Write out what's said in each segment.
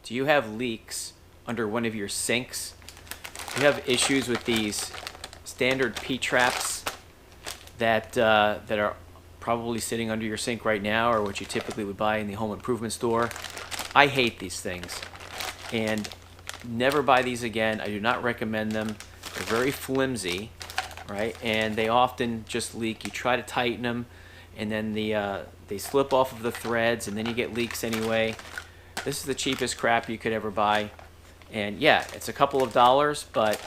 Do you have leaks under one of your sinks? Do you have issues with these standard P-traps that are probably sitting under your sink right now, or what you typically would buy in the home improvement store? I hate these things, and never buy these again. I do not recommend them. They're very flimsy, right? And they often just leak. You try to tighten them, and then they slip off of the threads, and then you get leaks anyway. This is the cheapest crap you could ever buy, and yeah, it's a couple of dollars, but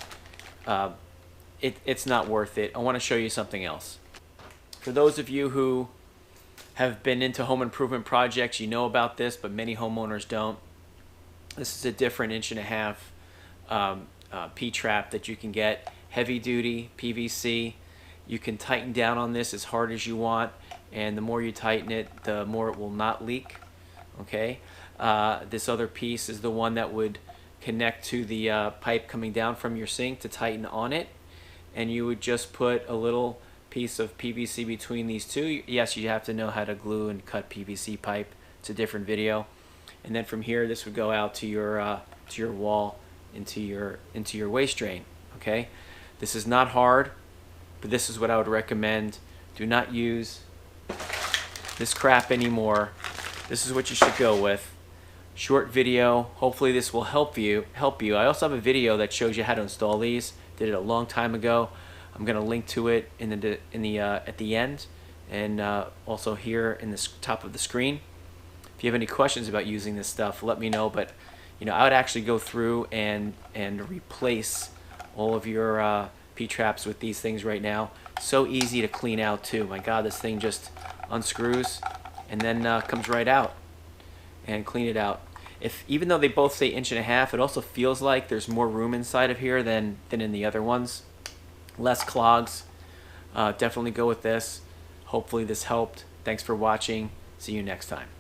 it's not worth it. I want to show you something else. For those of you who have been into home improvement projects, you know about this, but many homeowners don't. This is a different 1.5" P-trap that you can get, heavy duty PVC. You can tighten down on this as hard as you want, and the more you tighten it, the more it will not leak. Okay, this other piece is the one that would connect to the pipe coming down from your sink to tighten on it, and you would just put a little piece of PVC between these two. Yes, you have to know how to glue and cut PVC pipe. It's a different video. And then from here, this would go out to your wall, into your waste drain. Okay, this is not hard, but this is what I would recommend. Do not use this crap anymore. This is what you should go with. Short video. Hopefully this will help you. I also have a video that shows you how to install these. Did it a long time ago. I'm going to link to it at the end, and also here in the top of the screen. If you have any questions about using this stuff, let me know. But I would actually go through and replace all of your P-traps with these things right now. So easy to clean out too. My God, this thing just unscrews and then comes right out, and clean it out. Even though they both say 1.5", it also feels like there's more room inside of here than in the other ones. Less clogs. Definitely go with this. Hopefully this helped. Thanks for watching. See you next time.